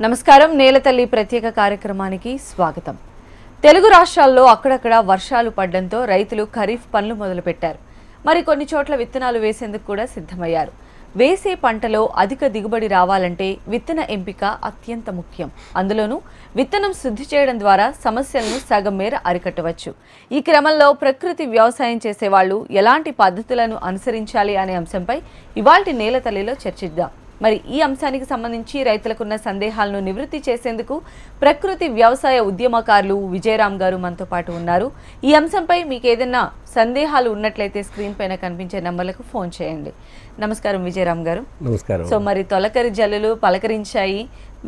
నమస్కారం నేలతల్లి ప్రత్యేక కార్యక్రమానికి స్వాగతం. తెలుగు రాష్ట్రాల్లో అక్కడక్కడ వర్షాలు పడడంతో రైతులు ఖరీఫ్ పనులు మొదలుపెట్టారు. మరి కొన్ని చోట్ల విత్తనాలు వేసేందుకు కూడా సిద్ధమయ్యారు. వేసే పంటలో అధిక దిగుబడి రావాలంటే విత్తన ఎంపిక అత్యంత ముఖ్యం. అందులోనూ విత్తనం శుద్ధి చేయడం ద్వారా సమస్యలను సగం మేర అరికట్టవచ్చు. ఈ క్రమంలో ప్రకృతి వ్యవసాయం చేసేవాళ్ళు ఎలాంటి పద్ధతులను అనుసరించాలి అనే అంశంపై ఇవాల్టి నేలతల్లిలో చర్చిద్దాం. మరి ఈ అంశానికి సంబంధించి రైతులకున్న సందేహాలను నివృత్తి చేసేందుకు ప్రకృతి వ్యవసాయ ఉద్యమకారులు విజయరామ్ గారు మనతో పాటు ఉన్నారు. ఈ అంశంపై మీకు ఏదైనా సందేహాలు ఉన్నట్లయితే స్క్రీన్ పైన కనిపించే నంబర్లకు ఫోన్ చేయండి. నమస్కారం విజయరామ్ గారు. నమస్కారం. సో మరి తొలకరి జల్లులు పలకరించాయి.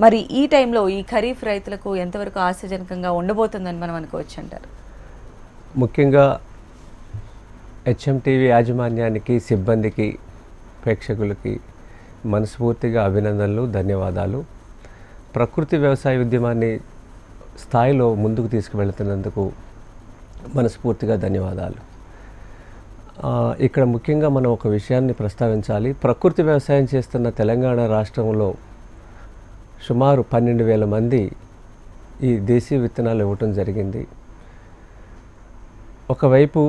మరి ఈ టైంలో ఈ ఖరీఫ్ రైతులకు ఎంతవరకు ఆశాజనకంగా ఉండబోతుందని మనం అనుకోవచ్చు అంటారు? ముఖ్యంగా హెచ్ఎంటీవీ యాజమాన్యానికి, సిబ్బందికి, ప్రేక్షకులకి మనస్ఫూర్తిగా అభినందనలు, ధన్యవాదాలు. ప్రకృతి వ్యవసాయ ఉద్యమాన్ని స్థాయిలో ముందుకు తీసుకువెళ్తున్నందుకు మనస్ఫూర్తిగా ధన్యవాదాలు. ఇక్కడ ముఖ్యంగా మనం ఒక విషయాన్ని ప్రస్తావించాలి. ప్రకృతి వ్యవసాయం చేస్తున్న తెలంగాణ రాష్ట్రంలో సుమారు 12,000 మంది ఈ దేశీయ విత్తనాలు ఇవ్వటం జరిగింది. ఒకవైపు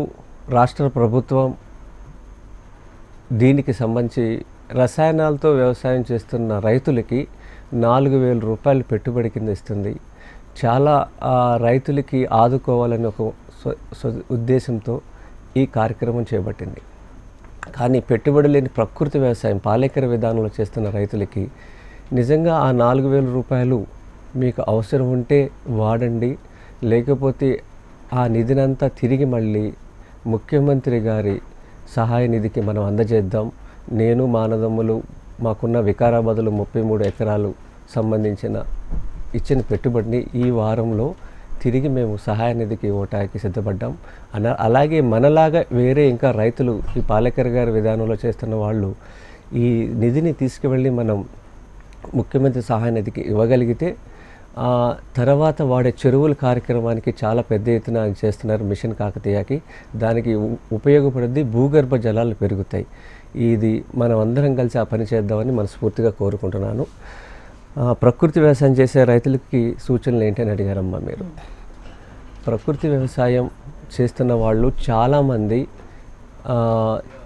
రాష్ట్ర ప్రభుత్వం దీనికి సంబంధించి రసాయనాలతో వ్యవసాయం చేస్తున్న రైతులకి 4,000 రూపాయలు పెట్టుబడి కింద ఇస్తుంది. చాలా రైతులకి ఆదుకోవాలని ఒక ఉద్దేశంతో ఈ కార్యక్రమం చేపట్టింది. కానీ పెట్టుబడి లేని ప్రకృతి వ్యవసాయం, పాలేకర విధానంలో చేస్తున్న రైతులకి నిజంగా ఆ 4,000 రూపాయలు మీకు అవసరం ఉంటే వాడండి, లేకపోతే ఆ నిధినంతా తిరిగి మళ్ళీ ముఖ్యమంత్రి గారి సహాయ నిధికి మనం అందజేద్దాం. నేను మానదమ్ములు మాకున్న వికారాబాద్లో 33 ఎకరాలు సంబంధించిన ఇచ్చిన పెట్టుబడిని ఈ వారంలో తిరిగి మేము సహాయ నిధికి ఇవ్వటానికి సిద్ధపడ్డాం. అలాగే మనలాగా వేరే ఇంకా రైతులు ఈ పాలేకర్ గారి విధానంలో చేస్తున్న వాళ్ళు ఈ నిధిని తీసుకువెళ్ళి మనం ముఖ్యమంత్రి సహాయ నిధికి ఇవ్వగలిగితే తర్వాత వాడే చెరువుల కార్యక్రమానికి చాలా పెద్ద ఎత్తున చేస్తున్నారు మిషన్ కాకతీయకి. దానికి ఉపయోగపడుద్ది, భూగర్భ జలాలు పెరుగుతాయి. ఇది మనం అందరం కలిసి ఆ పని చేద్దామని మనస్ఫూర్తిగా కోరుకుంటున్నాను. ప్రకృతి వ్యవసాయం చేసే రైతులకి సూచనలు ఏంటని అడిగారమ్మా మీరు. ప్రకృతి వ్యవసాయం చేస్తున్న వాళ్ళు చాలామంది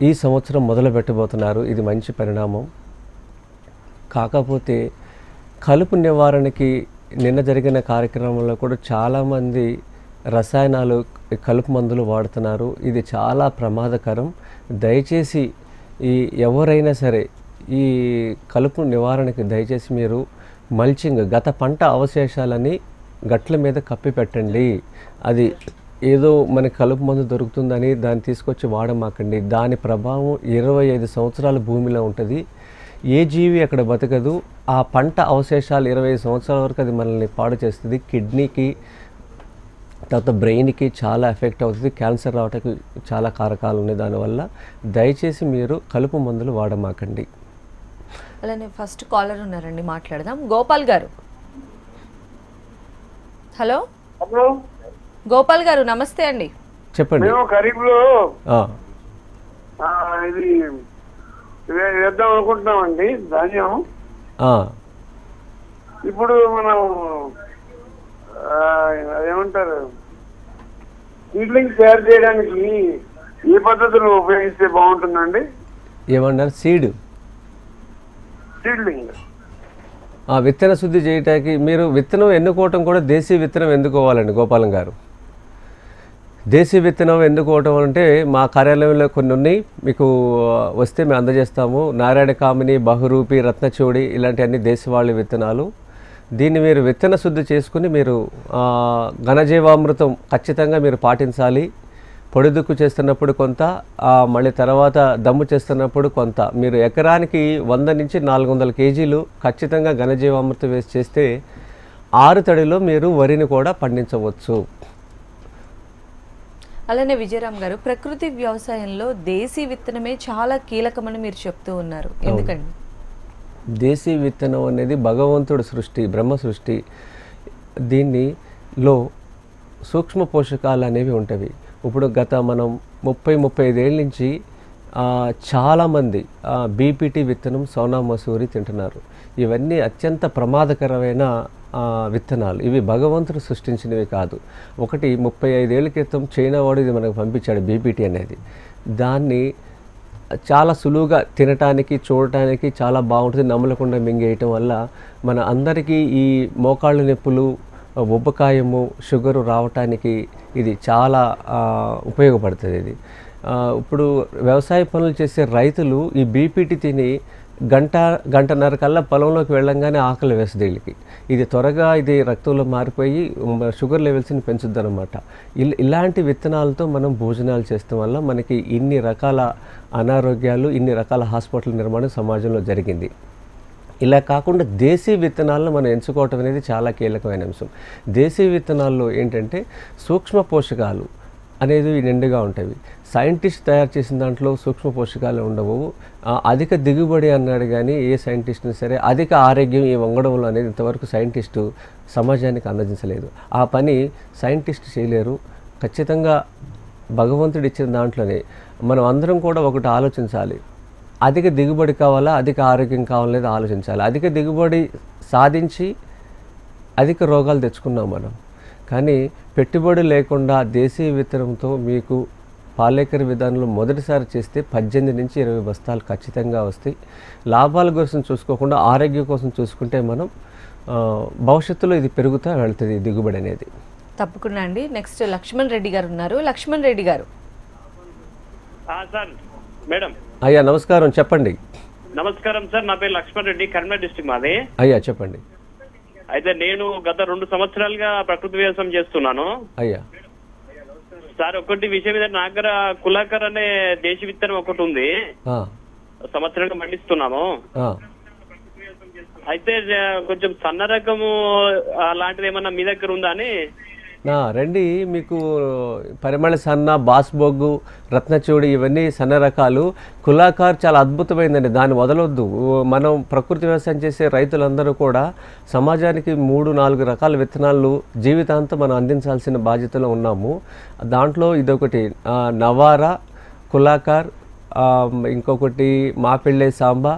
ఈ సంవత్సరం మొదలు పెట్టబోతున్నారు. ఇది మంచి పరిణామం. కాకపోతే కలుపు నివారణకి నిన్న జరిగిన కార్యక్రమంలో కూడా చాలామంది రసాయనాలు, కలుపు మందులు వాడుతున్నారు. ఇది చాలా ప్రమాదకరం. దయచేసి ఎవరైనా సరే ఈ కలుపు నివారణకి దయచేసి మీరు మల్చింగ్, గత పంట అవశేషాలని గట్ల మీద కప్పి పెట్టండి. అది ఏదో మనకి కలుపు మందు దొరుకుతుందని దాన్ని తీసుకొచ్చి వాడమాకండి. దాని ప్రభావం 25 సంవత్సరాల భూమిలో ఉంటుంది. ఏ జీవి అక్కడ బతకదు. ఆ పంట అవశేషాలు 25 సంవత్సరాల వరకు అది మనల్ని పాడు చేస్తుంది. కిడ్నీకి, తర్వాత బ్రెయిన్కి చాలా ఎఫెక్ట్ అవుతుంది. క్యాన్సర్ రావడానికి చాలా కారకాలు ఉన్నాయి. దానివల్ల దయచేసి మీరు కలుపు మందులు వాడమాకండి. అలానే ఫస్ట్ కాలర్ ఉన్నారండి, మాట్లాడదాం. గోపాల్ గారు. హలో గోపాల్ గారు, నమస్తే అండి. చెప్పండి. ఖరీఫ్లో ఇది వేద్దాం అనుకుంటున్నామండి ధాన్యం. ఇప్పుడు మనం ఏమంటారు, సీడ్లింగ్ తయారు చేయడానికి ఏ పద్ధతులు ఉపయోగిస్తే బాగుంటుందండి? ఏమన్నారు? సీడ్లింగ్ విత్తన శుద్ధి చేయటానికి మీరు విత్తనం ఎన్నుకోవటం కూడా దేశీయ విత్తనం ఎన్నుకోవాలండి గోపాలం గారు. దేశీయ విత్తనం ఎన్నుకోవటం అంటే మా కార్యాలయంలో కొన్ని ఉన్నాయి, మీకు వస్తే మేము అందజేస్తాము. నారాయణ కామిని, బహురూపి, రత్నచూడి ఇలాంటి దేశవాళీ విత్తనాలు. దీన్ని మీరు విత్తన శుద్ధి చేసుకుని మీరు ఘనజీవామృతం ఖచ్చితంగా మీరు పాటించాలి. పొడిదుక్కు చేస్తున్నప్పుడు కొంత, మళ్ళీ తర్వాత దమ్ము చేస్తున్నప్పుడు కొంత. మీరు ఎకరానికి 100 నుంచి 400 కేజీలు ఖచ్చితంగా ఘనజీవామృతం వేసి చేస్తే 6 తడిలో మీరు వరిని కూడా పండించవచ్చు. అలానే విజయరామ్ గారు, ప్రకృతి వ్యవసాయంలో దేశీ విత్తనమే చాలా కీలకమని మీరు చెప్తూ ఉన్నారు, ఎందుకండి? దేశీ విత్తనం అనేది భగవంతుడి సృష్టి, బ్రహ్మ సృష్టి. దీనిలో సూక్ష్మ పోషకాలు అనేవి ఉంటవి. ఇప్పుడు గత మనం 30-35 ఏళ్ళ నుంచి చాలామంది బీపీటీ విత్తనం, సోనా మసూరి తింటున్నారు. ఇవన్నీ అత్యంత ప్రమాదకరమైన విత్తనాలు. ఇవి భగవంతుడు సృష్టించినవి కాదు. ఒకటి 35 ఏళ్ల క్రితం చైనా వాడు ఇది మనకు పంపించాడు, బీపీటీ అనేది. దాన్ని చాలా సులువుగా తినటానికి చూడటానికి చాలా బాగుంటుంది, నమ్మలకుండా మింగేయటం వల్ల మన అందరికీ ఈ మోకాళ్ళ నొప్పులు, ఉబ్బకాయము, షుగరు రావటానికి ఇది చాలా ఉపయోగపడుతుంది. ఇది ఇప్పుడు వ్యవసాయ పనులు చేసే రైతులు ఈ బీపీటీ తిని గంటన్నర కల్లా పొలంలోకి వెళ్ళంగానే ఆకలి వేస్తుంది వీళ్ళకి. ఇది త్వరగా ఇది రక్తంలో మారిపోయి షుగర్ లెవెల్స్ని పెంచుద్ది అనమాట. ఇలాంటి విత్తనాలతో మనం భోజనాలు చేస్తాం వల్ల మనకి ఇన్ని రకాల అనారోగ్యాలు, ఇన్ని రకాల హాస్పిటల్ నిర్మాణం సమాజంలో జరిగింది. ఇలా కాకుండా దేశీ విత్తనాలను మనం ఎంచుకోవటం అనేది చాలా కీలకమైన అంశం. దేశీ విత్తనాల్లో ఏంటంటే సూక్ష్మ పోషకాలు అనేది నిండుగా ఉంటాయి. సైంటిస్ట్ తయారు చేసిన దాంట్లో సూక్ష్మ పోషకాలు ఉండవు. అధిక దిగుబడి అన్నాడు కానీ ఏ సైంటిస్ట్ని సరే అధిక ఆరోగ్యం ఈ వంగడంలో అనేది ఇంతవరకు సైంటిస్టు సమాజానికి అందజేయలేదు. ఆ పని సైంటిస్ట్ చేయలేరు. ఖచ్చితంగా భగవంతుడు ఇచ్చిన దాంట్లోనే మనం అందరం కూడా ఒకటి ఆలోచించాలి. అధిక దిగుబడి కావాలా, అధిక ఆరోగ్యం కావాలనేది ఆలోచించాలి. అధిక దిగుబడి సాధించి అధిక రోగాలు తెచ్చుకున్నాం మనం. కానీ పెట్టుబడి లేకుండా దేశీయ విత్తనంతో మీకు పాలేకర విధానంలో మొదటిసారి చేస్తే 18 నుంచి 20 బస్తాలు ఖచ్చితంగా వస్తాయి. లాభాల కోసం చూసుకోకుండా ఆరోగ్యం కోసం చూసుకుంటే మనం భవిష్యత్తులో ఇది పెరుగుతూ వెళ్తుంది దిగుబడి అనేది. తప్పకుండా అండి. నెక్స్ట్ లక్ష్మణ్ రెడ్డి గారు ఉన్నారు. లక్ష్మణ్ రెడ్డి గారు. Sir madam. అయ్యా నమస్కారం, చెప్పండి. నమస్కారం సార్, నా పేరు లక్ష్మణ్ రెడ్డి, కరీంనగర్ డిస్ట్రిక్ట్ మాది. అయ్యా చెప్పండి. అయితే నేను గత 2 సంవత్సరాలుగా ప్రకృతి వ్యవసాయం చేస్తున్నాను. అయ్యా సార్ ఒకటి విషయం మీద నా దగ్గర కులాకర్ అనే దేశీ విత్తనం ఒకటి ఉంది, సంవత్సరంగా పండిస్తున్నాము. అయితే కొంచెం సన్న రకము అలాంటిది ఏమన్నా మీ దగ్గర ఉందా అని. రండి, మీకు పరిమళ సన్న, బాస్బొగ్గు, రత్నచూడి ఇవన్నీ సన్న రకాలు. కులాకార్ చాలా అద్భుతమైందండి, దాన్ని వదలొద్దు. మనం ప్రకృతి వ్యవసాయం చేసే రైతులందరూ కూడా సమాజానికి 3-4 రకాల విత్తనాలు జీవితాంతం మనం అందించాల్సిన బాధ్యతలో ఉన్నాము. దాంట్లో ఇదొకటి నవారా, కులాకార్, ఇంకొకటి మాపిళ్ళే సాంబా,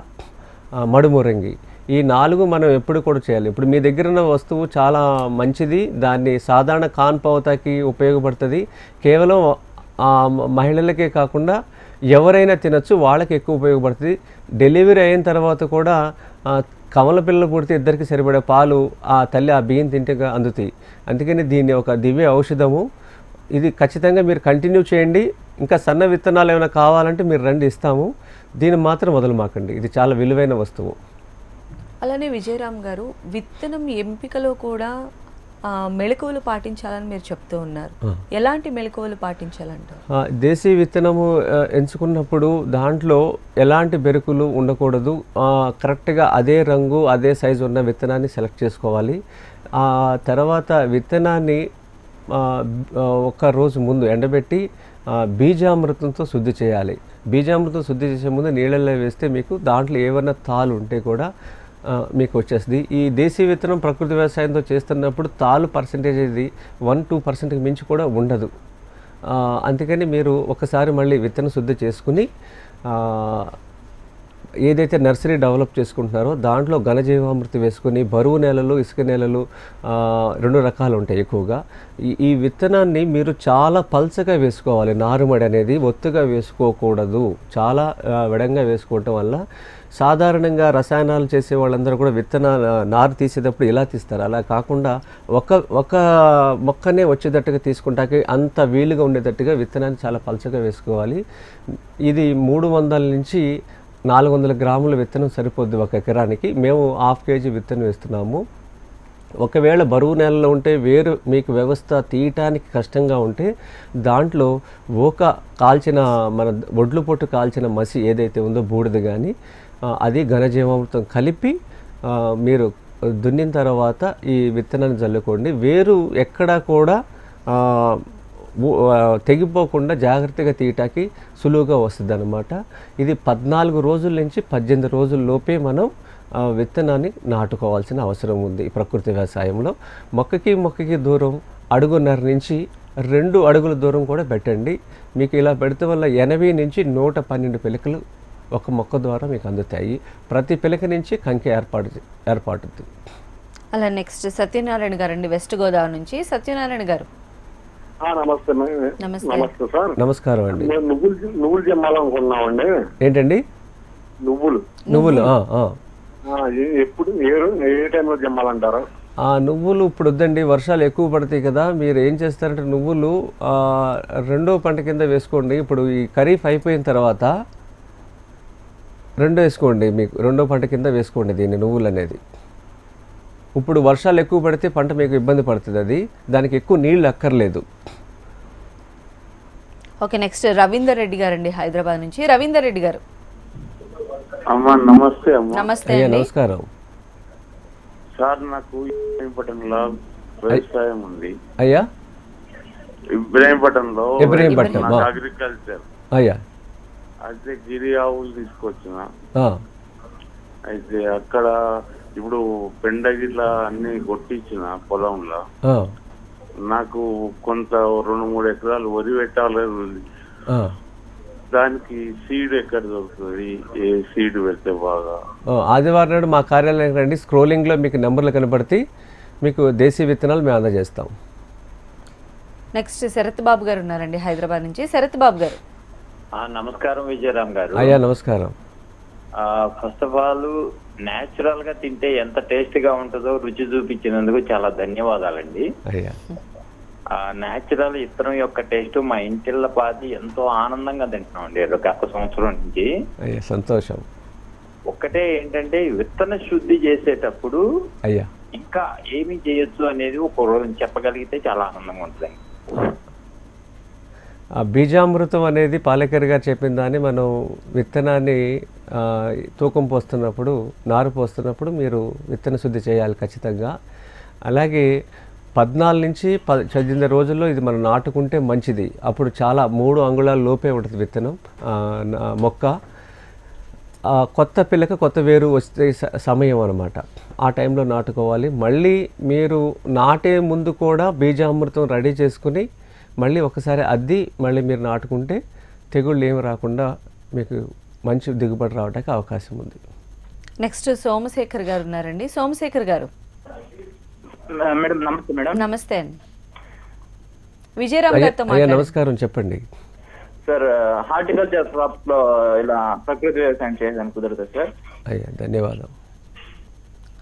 మడుమురంగి. ఈ 4 మనం ఎప్పుడు కూడా చేయాలి. ఇప్పుడు మీ దగ్గర ఉన్న వస్తువు చాలా మంచిది, దాన్ని సాధారణ కాన్పవతాకి ఉపయోగపడుతుంది. కేవలం మహిళలకే కాకుండా ఎవరైనా తినచ్చు, వాళ్ళకి ఎక్కువ ఉపయోగపడుతుంది. డెలివరీ అయిన తర్వాత కూడా కమల పిల్లలు పుడితే ఇద్దరికి సరిపడే పాలు ఆ తల్లి ఆ బియ్యం తింటే అందుతాయి. అందుకని దీన్ని ఒక దివ్య ఔషధము. ఇది ఖచ్చితంగా మీరు కంటిన్యూ చేయండి. ఇంకా సన్న విత్తనాలు ఏమైనా కావాలంటే మీరు రండి, ఇస్తాము. దీన్ని మాత్రం వదలమాకండి, ఇది చాలా విలువైన వస్తువు. అలానే విజయరామ్ గారు, విత్తనం ఎంపికలో కూడా మెళకువలు పాటించాలని మీరు చెప్తూ ఉన్నారు. ఎలాంటి మెళకువలు పాటించాలంటారు? దేశీ విత్తనము ఎంచుకున్నప్పుడు దాంట్లో ఎలాంటి బెరుకులు ఉండకూడదు. కరెక్ట్గా అదే రంగు అదే సైజు ఉన్న విత్తనాన్ని సెలెక్ట్ చేసుకోవాలి. ఆ తర్వాత విత్తనాన్ని ఒక రోజు ముందు ఎండబెట్టి బీజామృతంతో శుద్ధి చేయాలి. బీజామృతం శుద్ధి చేసే ముందు నీళ్ళల్లో వేస్తే మీకు దాంట్లో ఏమైనా తాలు ఉంటే కూడా మీకు వచ్చేస్తుంది. ఈ దేశీ విత్తనం ప్రకృతి వ్యవసాయంతో చేస్తున్నప్పుడు తాలు పర్సెంటేజ్ ఇది 1-2% మించి కూడా ఉండదు. అందుకని మీరు ఒకసారి మళ్ళీ విత్తనం శుద్ధి చేసుకుని ఏదైతే నర్సరీ డెవలప్ చేసుకుంటున్నారో దాంట్లో ఘనజీవామృతి వేసుకుని, బరువు నేలలు, ఇసుక నేలలు 2 రకాలు ఉంటాయి ఎక్కువగా. ఈ విత్తనాన్ని మీరు చాలా పల్చగా వేసుకోవాలి. నారుమడి అనేది ఒత్తుగా వేసుకోకూడదు, చాలా విడంగా వేసుకోవటం వల్ల సాధారణంగా రసాయనాలు చేసే వాళ్ళందరూ కూడా నారు తీసేటప్పుడు ఇలా తీస్తారు. అలా కాకుండా ఒక మొక్కనే వచ్చేటట్టుగా తీసుకుంటాకి అంత వీలుగా ఉండేటట్టుగా విత్తనాన్ని చాలా పల్చగా వేసుకోవాలి. ఇది 300 నుంచి 400 గ్రాముల విత్తనం సరిపోద్ది 1 ఎకరానికి. మేము 1/2 kg విత్తనం వేస్తున్నాము. ఒకవేళ బరువు నేలలో ఉంటే వేరు మీకు వ్యవస్థ తీయటానికి కష్టంగా ఉంటే దాంట్లో కాల్చిన మన ఒడ్లు పొట్టు కాల్చిన మసి ఏదైతే ఉందో బూడిద కానీ అది ఘనజీవామృతం కలిపి మీరు దున్నిన తర్వాత ఈ విత్తనాన్ని చల్లుకోండి. వేరు ఎక్కడా కూడా తెగిపోకుండా జాగ్రత్తగా తీయటానికి సులువుగా వస్తుంది అన్నమాట. ఇది 14 రోజుల నుంచి 18 రోజుల లోపే మనం విత్తనాన్ని నాటుకోవాల్సిన అవసరం ఉంది. ఈ ప్రకృతి వ్యవసాయంలో మొక్కకి దూరం 1.5 నుంచి 2 అడుగుల దూరం కూడా పెట్టండి. మీకు ఇలా పెడితే వల్ల 80 నుంచి 112 పిలకలు ఒక మొక్క ద్వారా మీకు అందుతాయి. ప్రతి పిలక నుంచి కంకి ఏర్పడుతుంది. అలా నెక్స్ట్ సత్యనారాయణ గారు అండి, వెస్ట్ గోదావరి నుంచి. సత్యనారాయణ గారు నమస్తే నమస్తే. నమస్తే సార్. నమస్కారం అండి. మేము నువ్వులు జమ్మాలనుకున్నామండి. ఏంటండి? నువ్వులు. ఎప్పుడు ఏ టైంలో జమ్మాలంటారా? నువ్వులు ఇప్పుడు వద్దండి, వర్షాలు ఎక్కువ పడతాయి కదా. మీరు ఏం చేస్తారంటే నువ్వులు రెండో పంట కింద వేసుకోండి. ఇప్పుడు ఈ ఖరీఫ్ అయిపోయిన తర్వాత వేసుకోండి, మీకు రెండో పంట కింద వేసుకోండి దీన్ని, నువ్వులు అనేది. ఇప్పుడు వర్షాలు ఎక్కువ పడితే పంట మీకు ఇబ్బంది పడుతుంది, అది దానికి ఎక్కువ నీళ్ళు అక్కర్లేదు. ఓకే, నెక్స్ట్ రవీందర్ రెడ్డి గారు అండి, హైదరాబాద్ నుంచి. రవీందర్ రెడ్డి గారు అమ్మా నమస్తే. అమ్మా నమస్తే అయ్యా అండి. నమస్కారం సార్. నాకు ఇబ్రాహీంపట్నంలో వ్యవసాయం ఉంది. అయ్యా ఇబ్రాహీంపట్నంలో అగ్రికల్చర్. అయ్యా అయితే గిరి ఆవులు తీసుకొచ్చిన. అయితే అక్కడ ఇప్పుడు పెండ గిట్లా అన్ని కొట్టించిన పొలంలో. నాకు కొంత 2-3 ఎకరాలు వరి పెట్టాలి. దానికి సీడ్ ఎక్కడ దొరుకుతుంది? ఏ సీడ్ పెడితే బాగా? ఆదివారం నాడు మా కార్యాలయం రండి, స్క్రోలింగ్లో మీకు నెంబర్లు కనబడితే మీకు దేశీ విత్తనాలు మేము అందజేస్తాం. నెక్స్ట్ శరత్ బాబు గారు ఉన్నారండి, హైదరాబాద్ నుంచి. శరత్ బాబు గారు నమస్కారం విజయరామ్ గారు. అయ్యా నమస్కారం. ఫస్ట్ ఆఫ్ ఆల్ న్యాచురల్ గా తింటే ఎంత టేస్ట్ గా ఉంటుందో రుచి చూపించినందుకు చాలా ధన్యవాదాలండి. అయ్యా న్యాచురల్ ఇత్తనం యొక్క టేస్ట్ మా ఇంటిళ్ళ పాది ఎంతో ఆనందంగా తింటున్నాం అండి గత సంవత్సరం నుంచి. అయ్యా సంతోషం. ఒక్కటే ఏంటంటే విత్తన శుద్ధి చేసేటప్పుడు అయ్యా ఇంకా ఏమి చేయొచ్చు అనేది ఒక రోజు చెప్పగలిగితే చాలా ఆనందంగా ఉంటుందండి. బీజామృతం అనేది పాలేకర్ గారు చెప్పిన దాన్ని మనం విత్తనాన్ని తూకం పోస్తున్నప్పుడు, నారు పోస్తున్నప్పుడు మీరు విత్తన శుద్ధి చేయాలి ఖచ్చితంగా. అలాగే 14 నుంచి 18 రోజుల్లో ఇది మనం నాటుకుంటే మంచిది. అప్పుడు చాలా 3 అంగుళాల లోపే ఉంటుంది విత్తనం మొక్క. కొత్త పిల్లక కొత్త వేరు వస్తే సమయం అన్నమాట, ఆ టైంలో నాటుకోవాలి. మళ్ళీ మీరు నాటే ముందు కూడా బీజామృతం రెడీ చేసుకుని మళ్ళీ ఒకసారి అద్ది మళ్ళీ మీరు నాటుకుంటే తెగుళ్ళు ఏమి రాకుండా మీకు మంచి దిగుబడి రావడానికి అవకాశం ఉంది. నెక్స్ట్ సోమశేఖర్ గారు ఉన్నారండి. సోమశేఖర్ గారు మేడం నమస్తే. మేడం నమస్తే అండి. విజయరామ్ గారితో అయ్యా మాట్లాడండి. నమస్కారం, చెప్పండి. సార్, హార్టికల్చర్ క్రాప్స్ లో ఇలా ప్రకృతి వ్యవసాయం చేయడానికి కుదరదు సార్? అయ్యా ధన్యవాదం.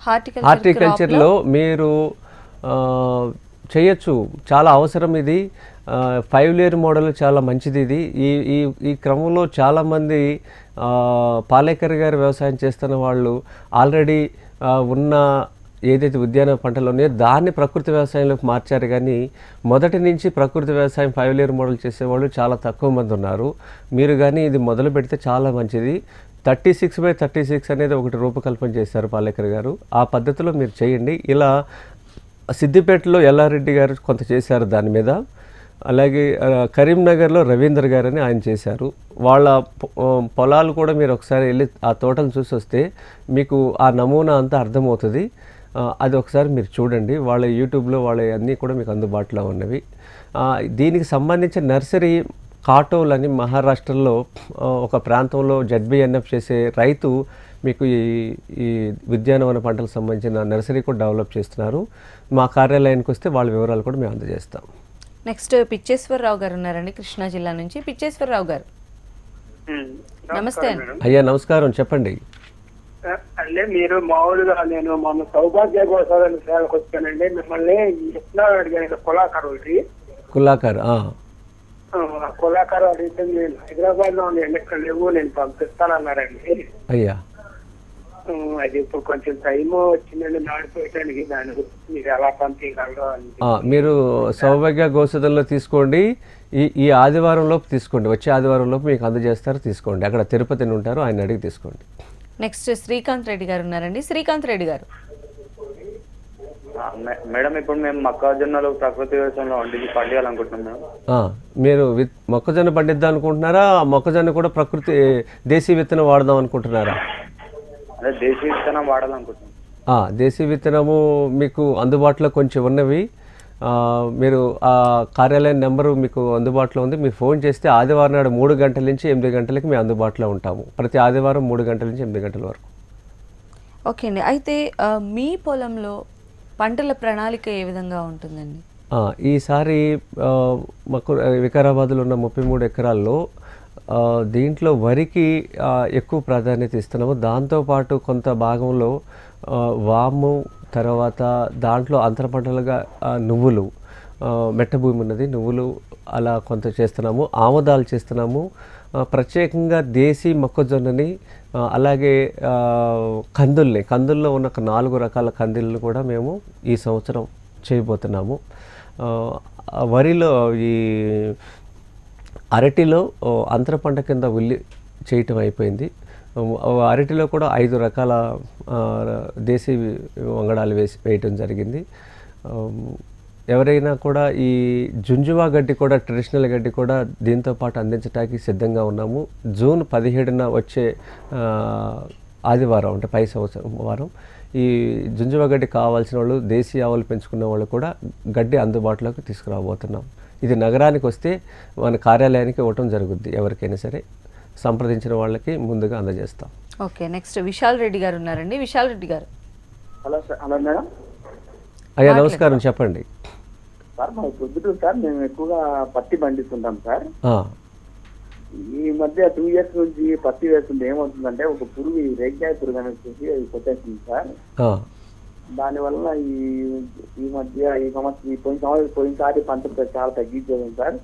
హార్టికల్చర్ హార్టికల్చర్లో మీరు చేయొచ్చు, చాలా అవసరం ఇది. 5 లేయర్ మోడల్ చాలా మంచిది ఇది. ఈ క్రమంలో చాలామంది పాలేకర్ గారు వ్యవసాయం చేస్తున్న వాళ్ళు ఆల్రెడీ ఉన్న ఏదైతే ఉద్యాన పంటలు ఉన్నాయో దాన్ని ప్రకృతి వ్యవసాయంలోకి మార్చారు. కానీ మొదటి నుంచి ప్రకృతి వ్యవసాయం 5 లేయర్ మోడల్ చేసేవాళ్ళు చాలా తక్కువ మంది ఉన్నారు. మీరు కానీ ఇది మొదలు పెడితే చాలా మంచిది. 36x36 అనేది ఒకటి రూపకల్పన చేశారు పాలేకర్ గారు, ఆ పద్ధతిలో మీరు చేయండి. ఇలా సిద్దిపేటలో ఎల్లారెడ్డి గారు కొంత చేశారు దాని మీద. అలాగే కరీంనగర్లో రవీందర్ గారు అని ఆయన చేశారు. వాళ్ళ పొలాలు కూడా మీరు ఒకసారి వెళ్ళి ఆ తోటలు చూసి వస్తే మీకు ఆ నమూనా అంతా అర్థమవుతుంది. అది ఒకసారి మీరు చూడండి. వాళ్ళ యూట్యూబ్లో వాళ్ళ అన్నీ కూడా మీకు అందుబాటులో ఉన్నవి. దీనికి సంబంధించిన నర్సరీ కాటోల్ అని మహారాష్ట్రలో ఒక ప్రాంతంలో ZBNF చేసే రైతు మీకు ఈ ఉద్యానవన పంటలకు సంబంధించిన నర్సరీ కూడా డెవలప్ చేస్తున్నారు. మా కార్యాలయానికి వస్తే వాళ్ళ వివరాలు కూడా మేము అందజేస్తాం. నెక్స్ట్ పిచ్చేశ్వరరావు గారు ఉన్నారండి, కృష్ణా జిల్లా నుంచి. పిచ్చేశ్వరరావు గారు నమస్తే అండి. అయ్యా నమస్కారం, చెప్పండి. అంటే మీరు మామూలుగా నేను మన సౌభాగ్య గోశాలను సేవకు వచ్చానండి. మిమ్మల్ని ఎట్లా అడిగాను, కులాకర్ కులాకర్ అడిగితే నేను హైదరాబాద్ లో ఉండి ఎక్కడ లేవు, నేను పంపిస్తానన్నారండి. అయ్యా అది ఇప్పుడు కొంచెం టైం వచ్చిందండి నాడిపోయటానికి. దాని గురించి మీరు ఎలా పంపించగలరు అని. మీరు సౌభాగ్య గోసదల్లో తీసుకోండి. ఈ ఆదివారంలోపు తీసుకోండి, వచ్చే ఆదివారంలోపు మీకు అందజేస్తారు, తీసుకోండి. అక్కడ తిరుపతిని ఉంటారు, ఆయన అడిగి తీసుకోండి. నెక్స్ట్ శ్రీకాంత్ రెడ్డి గారు ఉన్నారండి. శ్రీకాంత్ రెడ్డి గారు మేడం, ఇప్పుడు మేము మొక్కజొన్నలు ప్రకృతి వ్యవసాయంలో పండించాలనుకుంటున్నాం మేడం. మీరు మొక్కజొన్న పండిద్దాం అనుకుంటున్నారా? మొక్కజొన్న కూడా ప్రకృతి దేశీ విత్తనం వాడదాం అనుకుంటున్నారా? అదే దేశీ విత్తనం వాడాలనుకుంటున్నాం. దేశీ విత్తనము మీకు అందుబాటులో కొంచెం ఉన్నవి. మీరు ఆ కార్యాలయం నెంబరు మీకు అందుబాటులో ఉంది. మీరు ఫోన్ చేస్తే ఆదివారం నాడు 3 గంటల నుంచి 8 గంటలకి మేము అందుబాటులో ఉంటాము. ప్రతి ఆదివారం 3 గంటల నుంచి 8 గంటల వరకు. ఓకే అండి. అయితే మీ పొలంలో పంటల ప్రణాళిక ఏ విధంగా ఉంటుందండి? ఈసారి మాకు వికారాబాద్లో ఉన్న 33 ఎకరాల్లో దీంట్లో వరికి ఎక్కువ ప్రాధాన్యత ఇస్తున్నాము. దాంతోపాటు కొంత భాగంలో వాము, తర్వాత దాంట్లో అంతర పంటలుగా నువ్వులు, మెట్ట భూమి ఉన్నది, నువ్వులు అలా కొంత చేస్తున్నాము. ఆముదాలు చేస్తున్నాము. ప్రత్యేకంగా దేశీ మొక్కజొన్నని, అలాగే కందుల్లో ఉన్న 4 రకాల కందులను కూడా మేము ఈ సంవత్సరం చేయబోతున్నాము. వరిలో ఈ అరటిలో అంతర పంట కింద ఉల్లి చేయటం అయిపోయింది. అరటిలో కూడా 5 రకాల దేశీ వంగడాలు వేయటం జరిగింది. ఎవరైనా కూడా ఈ జుంజువా గడ్డి కూడా, ట్రెడిషనల్ గడ్డి కూడా దీంతో పాటు అందించడానికి సిద్ధంగా ఉన్నాము. జూన్ 17న వచ్చే ఆదివారం, అంటే పై సంవత్సరం వారం, ఈ జుంజువా గడ్డి కావాల్సిన వాళ్ళు, దేశీ ఆవులు పెంచుకున్న వాళ్ళు కూడా గడ్డి అందుబాటులోకి తీసుకురాబోతున్నాం. ఇది నగరానికి వస్తే మన కార్యాలయానికి ఇవ్వటం జరుగుద్ది. ఎవరికైనా సరే సంప్రదించిన వాళ్ళకి ముందుగా అందజేస్తాం. ఓకే, నెక్స్ట్ విశాల్ రెడ్డి గారు ఉన్నారండి. విశాల్ రెడ్డి గారు. Hello sir. Hello madam. అయ్యా నమస్కారం, చెప్పండి. సార్ మా పొద్దుటూరు సార్, మేము ఎక్కువగా పత్తి పండిస్తుంటాం సార్. ఈ మధ్య 2 years నుంచి పత్తి వేస్తుంటే ఏమవుతుందంటే ఒక పురుగు, రేగ్గాయ పురుగు అనేది వచ్చేసి అది కొట్టేస్తుంది సార్. దానివల్ల ఈ మధ్య ఈ సంవత్సరం పోయినసారి పంట చాలా తగ్గించేది సార్.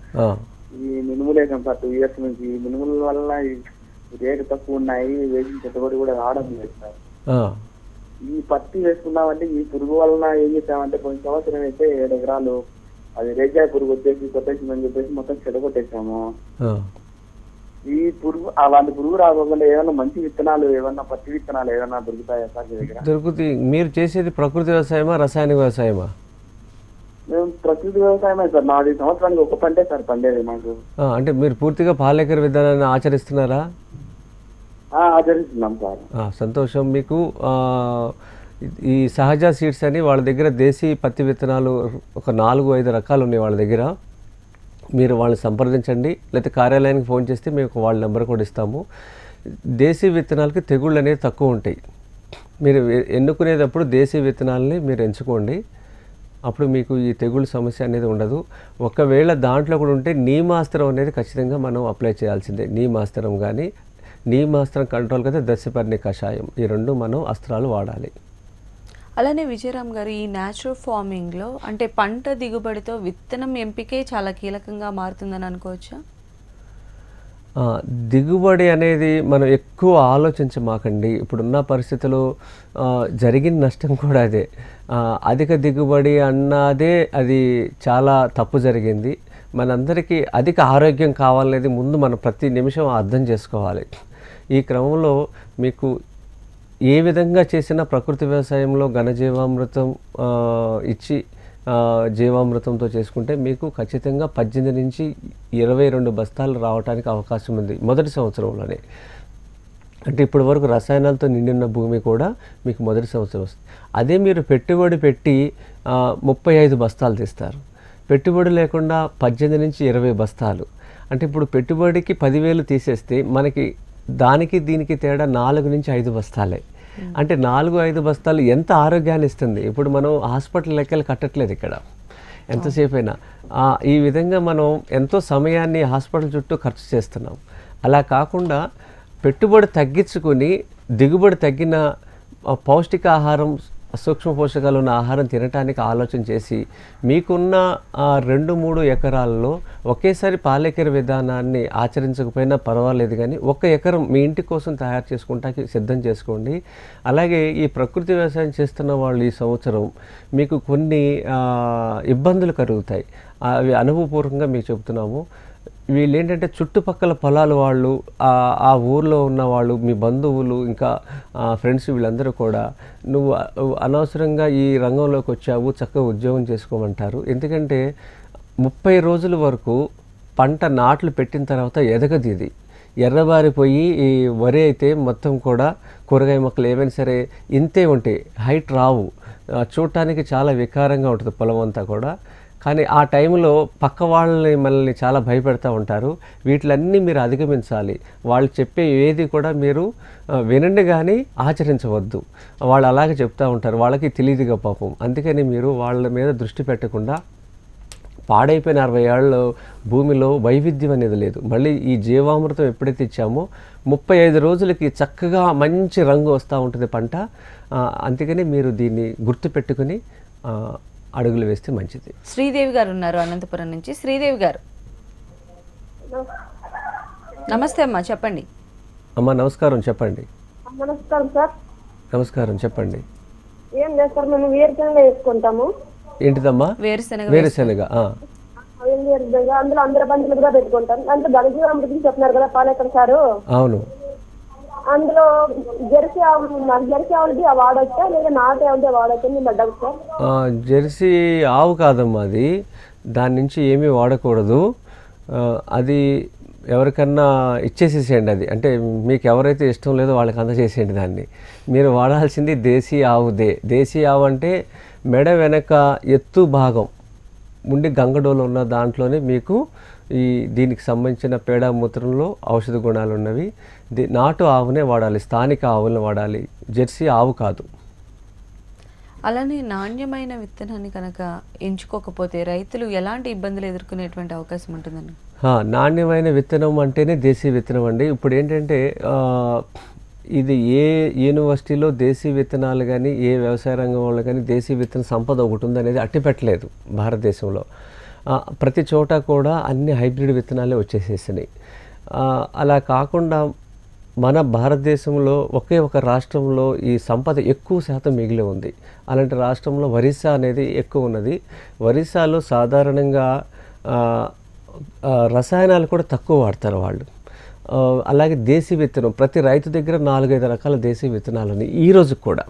ఈ మినుములు వేసాం సార్ 2 years నుంచి. మినుముల వల్ల రేటు తక్కువ ఉన్నాయి, వేసిన పెట్టుబడి కూడా రావడం లేదు సార్. ఈ పత్తి వేసుకున్నామంటే ఈ పురుగు వలన ఏం చేసామంటే, పోయిన సంవత్సరం అయితే 7 ఎకరాలు అది రేగ్గాయ పురుగు వచ్చేసి కొట్టేసిందని చెప్పేసి మొత్తం చెడగొట్టేసాము. ఈ పురుగు, అలాంటి పురుగు రాకుండా ఏమైనా మంచి విత్తనాలు, ఏమన్నా పత్తి విత్తనాలు ఏమైనా దొరుకుతాయా సార్ మీ దగ్గర? దొరుకుతాయి. మీరు చేసేది ప్రకృతి వ్యవసాయమా, రసాయనిక వ్యవసాయమా? మేము ప్రకృతి వ్యవసాయమే సార్. నాది సంవత్సరానికి ఒక పంటే సార్ పండేది మాకు. అంటే మీరు పూర్తిగా పాలేకర విధానాన్ని ఆచరిస్తున్నారా? ఆచరిస్తున్నాం సార్. సంతోషం. మీకు ఈ సహజ సీడ్స్ అని వాళ్ళ దగ్గర దేశీ పత్తి విత్తనాలు ఒక 4-5 రకాలు ఉన్నాయి వాళ్ళ దగ్గర. మీరు వాళ్ళని సంప్రదించండి, లేకపోతే కార్యాలయానికి ఫోన్ చేస్తే మేము వాళ్ళ నెంబర్ కూడా ఇస్తాము. దేశీ విత్తనాలకి తెగుళ్ళు అనేవి తక్కువ ఉంటాయి. మీరు ఎన్నుకునేటప్పుడు దేశీ విత్తనాలని మీరు ఎంచుకోండి. అప్పుడు మీకు ఈ తెగుళ్ళు సమస్య అనేది ఉండదు. ఒకవేళ దాంట్లో కూడా ఉంటే నీమాస్త్రం అనేది ఖచ్చితంగా మనం అప్లై చేయాల్సిందే. నీమాస్త్రం కానీ, నీమాస్త్రం కంట్రోల్ కదా దశపర్ణి కషాయం, ఈ 2 మనం అస్త్రాలు వాడాలి. అలానే విజయరామ్ గారు, ఈ న్యాచురల్ ఫార్మింగ్లో అంటే పంట దిగుబడితో విత్తనం ఎంపికే చాలా కీలకంగా మారుతుందని అనుకోవచ్చా? దిగుబడి అనేది మనం ఎక్కువ ఆలోచించమాకండి. ఇప్పుడున్న పరిస్థితుల్లో జరిగిన నష్టం కూడా అదే. అధిక దిగుబడి అన్నదే అది చాలా తప్పు జరిగింది. మనందరికీ అధిక ఆరోగ్యం కావాలనేది ముందు మనం ప్రతి నిమిషం అర్థం చేసుకోవాలి. ఈ క్రమంలో మీకు ఏ విధంగా చేసినా ప్రకృతి వ్యవసాయంలో ఘనజీవామృతం ఇచ్చి జీవామృతంతో చేసుకుంటే మీకు ఖచ్చితంగా 18 నుంచి 22 బస్తాలు రావడానికి అవకాశం ఉంది మొదటి సంవత్సరంలోనే. అంటే ఇప్పటి వరకు రసాయనాలతో నిండిన భూమి కూడా మీకు మొదటి సంవత్సరం వస్తుంది. అదే మీరు పెట్టుబడి పెట్టి 35 బస్తాలు తీస్తారు. పెట్టుబడి లేకుండా 18 నుంచి 20 బస్తాలు. అంటే ఇప్పుడు పెట్టుబడికి 10,000 తీసేస్తే మనకి దానికి దీనికి తేడా 4 నుంచి 5 బస్తాలే. అంటే 4-5 బస్తాలు ఎంత ఆరోగ్యాన్ని ఇస్తుంది. ఇప్పుడు మనం హాస్పిటల్ లెక్కలు కట్టట్లేదు ఇక్కడ ఎంతసేపు అయినా. ఈ విధంగా మనం ఎంతో సమయాన్ని హాస్పిటల్ చుట్టూ ఖర్చు చేస్తున్నాం. అలా కాకుండా పెట్టుబడి తగ్గించుకొని దిగుబడి తగ్గిన పౌష్టికాహారం, సూక్ష్మ పోషకాలు ఉన్న ఆహారం తినడానికి ఆలోచన చేసి మీకున్న 2-3 ఎకరాల్లో ఒకేసారి పాలేకర విధానాన్ని ఆచరించకపోయినా పర్వాలేదు, కానీ 1 ఎకరం మీ ఇంటి కోసం తయారు చేసుకుంటానికి సిద్ధం చేసుకోండి. అలాగే ఈ ప్రకృతి వ్యవసాయం చేస్తున్న వాళ్ళు ఈ సంవత్సరం మీకు కొన్ని ఇబ్బందులు కలుగుతాయి. అవి అనుభవపూర్వకంగా మీకు చెబుతున్నాము. వీళ్ళు ఏంటంటే చుట్టుపక్కల పొలాలు వాళ్ళు, ఆ ఊర్లో ఉన్న వాళ్ళు, మీ బంధువులు, ఇంకా ఫ్రెండ్స్, వీళ్ళందరూ కూడా నువ్వు అనవసరంగా ఈ రంగంలోకి వచ్చావు, చక్కగా ఉద్యోగం చేసుకోమంటారు. ఎందుకంటే 30 రోజుల వరకు పంట నాట్లు పెట్టిన తర్వాత ఎదగదు. ఇది ఎర్రబారిపోయి ఈ వరి అయితే మొత్తం కూడా కూరగాయ మొక్కలు ఏమైనా సరే ఇంతే ఉంటాయి, హైట్ రావు, చూడటానికి చాలా వికారంగా ఉంటుంది పొలం అంతా కూడా. కానీ ఆ టైంలో పక్క వాళ్ళని మనల్ని చాలా భయపెడతా ఉంటారు. వీటిలన్నీ మీరు అధిగమించాలి. వాళ్ళు చెప్పే ఏది కూడా మీరు వినండి కానీ ఆచరించవద్దు. వాళ్ళు అలాగే చెప్తూ ఉంటారు, వాళ్ళకి తెలియదుగా పాపం. అందుకని మీరు వాళ్ళ మీద దృష్టి పెట్టకుండా పాడైపోయిన 60 ఏళ్ళ భూమిలో వైవిధ్యం అనేది లేదు. మళ్ళీ ఈ జీవామృతం ఎప్పుడైతే ఇచ్చామో 35 రోజులకి చక్కగా మంచి రంగు వస్తూ ఉంటుంది పంట. అందుకని మీరు దీన్ని గుర్తుపెట్టుకుని అడుగులు వేస్తే మంచిది. శ్రీదేవి గారు ఉన్నారు అనంతపురం నుంచి. శ్రీదేవి గారు నమస్తే అమ్మా, చెప్పండి. అమ్మా నమస్కారం, చెప్పండి. నమస్కారం సార్. నమస్కారం, చెప్పండి. ఏం లేదు సార్, మేము వేరుశనగ వేసుకుంటాము. ఏంటిదమ్మా? వేరుశనగ. అందులో అందరి పంటలు కూడా పెట్టుకుంటాం. అంటే ఘనజీవామృతం గురించి చెప్తున్నారు కదా పాలేకర్ సారు. అవును. అందులో జెర్సీ ఆవులది వాడొచ్చా లేదా నాటు ఆవులది వాడొచ్చా మీ డౌట్ సార్? జెర్సీ ఆవు కాదమ్మా అది, దాని నుంచి ఏమీ వాడకూడదు. అది ఎవరికన్నా ఇచ్చేసేసేయండి. అది అంటే మీకు ఎవరైతే ఇష్టం లేదో వాళ్ళకి అందజేసేయండి. దాన్ని మీరు వాడాల్సింది దేశీ ఆవుదే. దేశీ ఆవు అంటే మెడ వెనక ఎత్తు భాగం ఉండి గంగడోలు ఉన్న దాంట్లోనే మీకు దీనికి సంబంధించిన పేడ మూత్రంలో ఔషధ గుణాలు ఉన్నవి. నాటు ఆవునే వాడాలి, స్థానిక ఆవులను వాడాలి, జెర్సీ ఆవు కాదు. అలానే నాణ్యమైన విత్తనాన్ని కనుక ఎంచుకోకపోతే రైతులు ఎలాంటి ఇబ్బందులు ఎదుర్కొనేటువంటి అవకాశం ఉంటుందండి? నాణ్యమైన విత్తనం అంటేనే దేశీ విత్తనం అండి. ఇప్పుడు ఏంటంటే ఇది ఏ యూనివర్సిటీలో దేశీ విత్తనాలు కానీ ఏ వ్యవసాయ రంగం వాళ్ళు కానీ దేశీ విత్తన సంపద ఒకటి ఉందనేది అట్టిపెట్టలేదు భారతదేశంలో. ప్రతి చోట కూడా అన్ని హైబ్రిడ్ విత్తనాలే వచ్చేసేసినాయి. అలా కాకుండా మన భారతదేశంలో ఒకే ఒక రాష్ట్రంలో ఈ సంపద ఎక్కువ శాతం మిగిలి ఉంది. అలాంటి రాష్ట్రంలో ఒరిస్సా అనేది ఎక్కువ ఉన్నది. ఒరిస్సాలో సాధారణంగా రసాయనాలు కూడా తక్కువ వాడతారు వాళ్ళు. అలాగే దేశీ విత్తనం ప్రతి రైతు దగ్గర 4-5 రకాల దేశీ విత్తనాలు ఉన్నాయి. ఈరోజు కూడా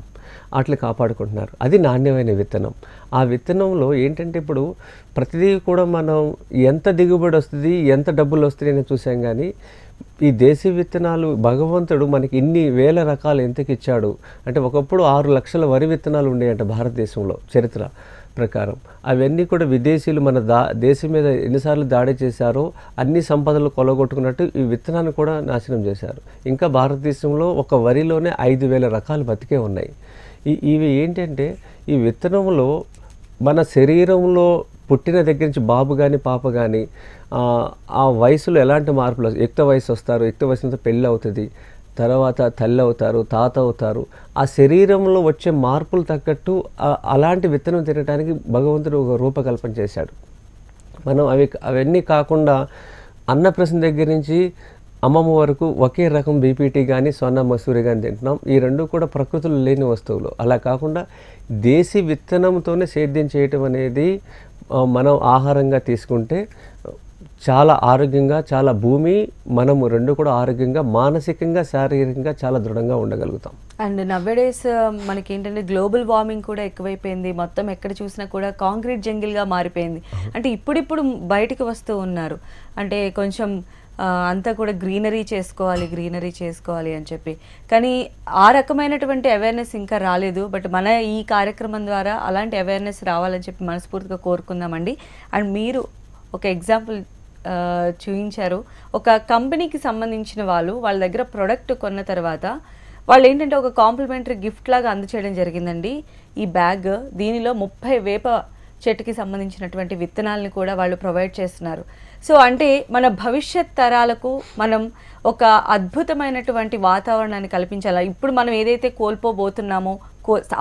వాటిని కాపాడుకుంటున్నారు. అది నాణ్యమైన విత్తనం. ఆ విత్తనంలో ఏంటంటే ఇప్పుడు ప్రతిదీ కూడా మనం ఎంత దిగుబడి వస్తుంది, ఎంత డబ్బులు వస్తాయి అని చూసాం. కానీ ఈ దేశీ విత్తనాలు భగవంతుడు మనకి ఇన్ని వేల రకాలు ఎంతకి ఇచ్చాడు అంటే, ఒకప్పుడు 6 లక్షల వరి విత్తనాలు ఉండేయంట భారతదేశంలో చరిత్ర ప్రకారం. అవన్నీ కూడా విదేశీయులు మన దేశం మీద ఎన్నిసార్లు దాడి చేశారో అన్ని సంపదలు కొలగొట్టుకున్నట్టు ఈ విత్తనాన్ని కూడా నాశనం చేశారు. ఇంకా భారతదేశంలో ఒక వరిలోనే 5,000 రకాలు బతికే ఉన్నాయి. ఇవి ఏంటంటే ఈ విత్తనంలో మన శరీరంలో పుట్టిన దగ్గర నుంచి బాబు కానీ పాప కానీ ఆ వయసులో ఎలాంటి మార్పులు, యుక్త వయసు వస్తారు, యుక్త వయసుతో పెళ్ళి అవుతుంది, తర్వాత తల్లి అవుతారు, తాత అవుతారు. ఆ శరీరంలో వచ్చే మార్పులు తగ్గట్టు అలాంటి విత్తనం తినడానికి భగవంతుడు ఒక రూపకల్పన చేశాడు. మనం అవన్నీ కాకుండా అన్నప్రసన్న దగ్గర నుంచి అమ్మమ్మ వరకు ఒకే రకం బీపీటీ కానీ సోనా మసూరి కానీ తింటున్నాం. ఈ రెండు కూడా ప్రకృతిలో లేని వస్తువులు. అలా కాకుండా దేశీ విత్తనంతోనే సేద్యం చేయటం అనేది మనం ఆహారంగా తీసుకుంటే చాలా ఆరోగ్యంగా, చాలా భూమి మనము రెండు కూడా ఆరోగ్యంగా, మానసికంగా, శారీరకంగా చాలా దృఢంగా ఉండగలుగుతాం. అండ్ నవ్వేడేస్ మనకి ఏంటంటే గ్లోబల్ వార్మింగ్ కూడా ఎక్కువైపోయింది. మొత్తం ఎక్కడ చూసినా కూడా కాంక్రీట్ జంగిల్గా మారిపోయింది. అంటే ఇప్పుడిప్పుడు బయటికి వస్తూ ఉన్నారు, అంటే కొంచెం అంతా కూడా గ్రీనరీ చేసుకోవాలి అని చెప్పి. కానీ ఆ రకమైనటువంటి అవేర్నెస్ ఇంకా రాలేదు. బట్ మన ఈ కార్యక్రమం ద్వారా అలాంటి అవేర్నెస్ రావాలని చెప్పి మనస్ఫూర్తిగా కోరుకుందామండి. అండ్ మీరు ఒక ఎగ్జాంపుల్ చూపించారు. ఒక కంపెనీకి సంబంధించిన వాళ్ళ దగ్గర ప్రోడక్ట్ కొన్న తర్వాత వాళ్ళు ఏంటంటే ఒక కాంప్లిమెంటరీ గిఫ్ట్ లాగా అందచేయడం జరిగిందండి ఈ బ్యాగ్. దీనిలో 30 వేప చెట్టుకి సంబంధించినటువంటి విత్తనాలను కూడా వాళ్ళు ప్రొవైడ్ చేస్తున్నారు. సో అంటే మన భవిష్యత్ తరాలకు మనం ఒక అద్భుతమైనటువంటి వాతావరణాన్ని కల్పించాలి. ఇప్పుడు మనం ఏదైతే కోల్పోబోతున్నామో,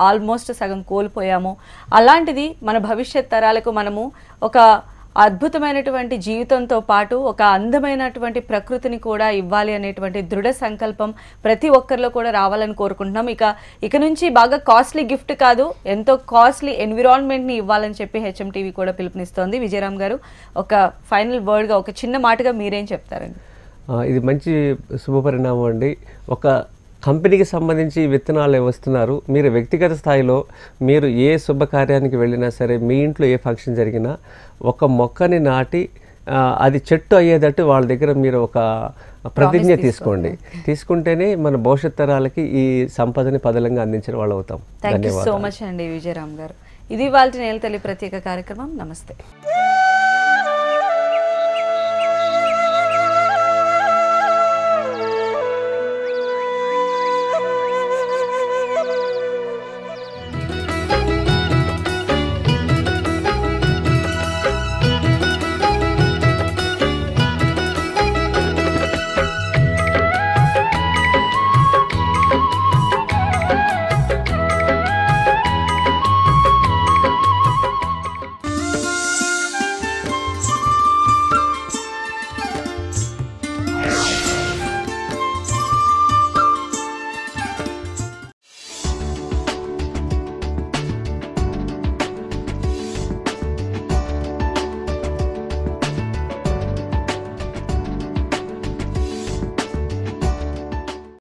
ఆల్మోస్ట్ సగం కోల్పోయామో, అలాంటిది మన భవిష్యత్ తరాలకు మనము ఒక అద్భుతమైనటువంటి జీవితంతో పాటు ఒక అందమైనటువంటి ప్రకృతిని కూడా ఇవ్వాలి అనేటువంటి దృఢ సంకల్పం ప్రతి ఒక్కరిలో కూడా రావాలని కోరుకుంటున్నాం. ఇక నుంచి బాగా కాస్ట్లీ గిఫ్ట్ కాదు, ఎంతో కాస్ట్లీ ఎన్విరాన్మెంట్ని ఇవ్వాలని చెప్పి HMTV కూడా పిలుపునిస్తోంది. విజయరామ్ గారు, ఒక ఫైనల్ వర్డ్గా, ఒక చిన్న మాటగా మీరేం చెప్తారండి? ఇది మంచి శుభపరిణామం అండి. ఒక కంపెనీకి సంబంధించి విత్తనాలు వస్తున్నారు. మీరు వ్యక్తిగత స్థాయిలో మీరు ఏ శుభకార్యానికి వెళ్ళినా సరే, మీ ఇంట్లో ఏ ఫంక్షన్ జరిగినా ఒక మొక్కని నాటి అది చెట్టు అయ్యేటట్టు వాళ్ళ దగ్గర మీరు ఒక ప్రతిజ్ఞ తీసుకోండి. తీసుకుంటేనే మన భవిష్యత్ తరాలకి ఈ సంపదని పదలంగా అందించిన వాళ్ళు అవుతాం. థ్యాంక్ యూ సో మచ్ అండి విజయరామ్ గారు. ఇది ఇవాల్టి నేల తల్లి ప్రత్యేక కార్యక్రమం. నమస్తే.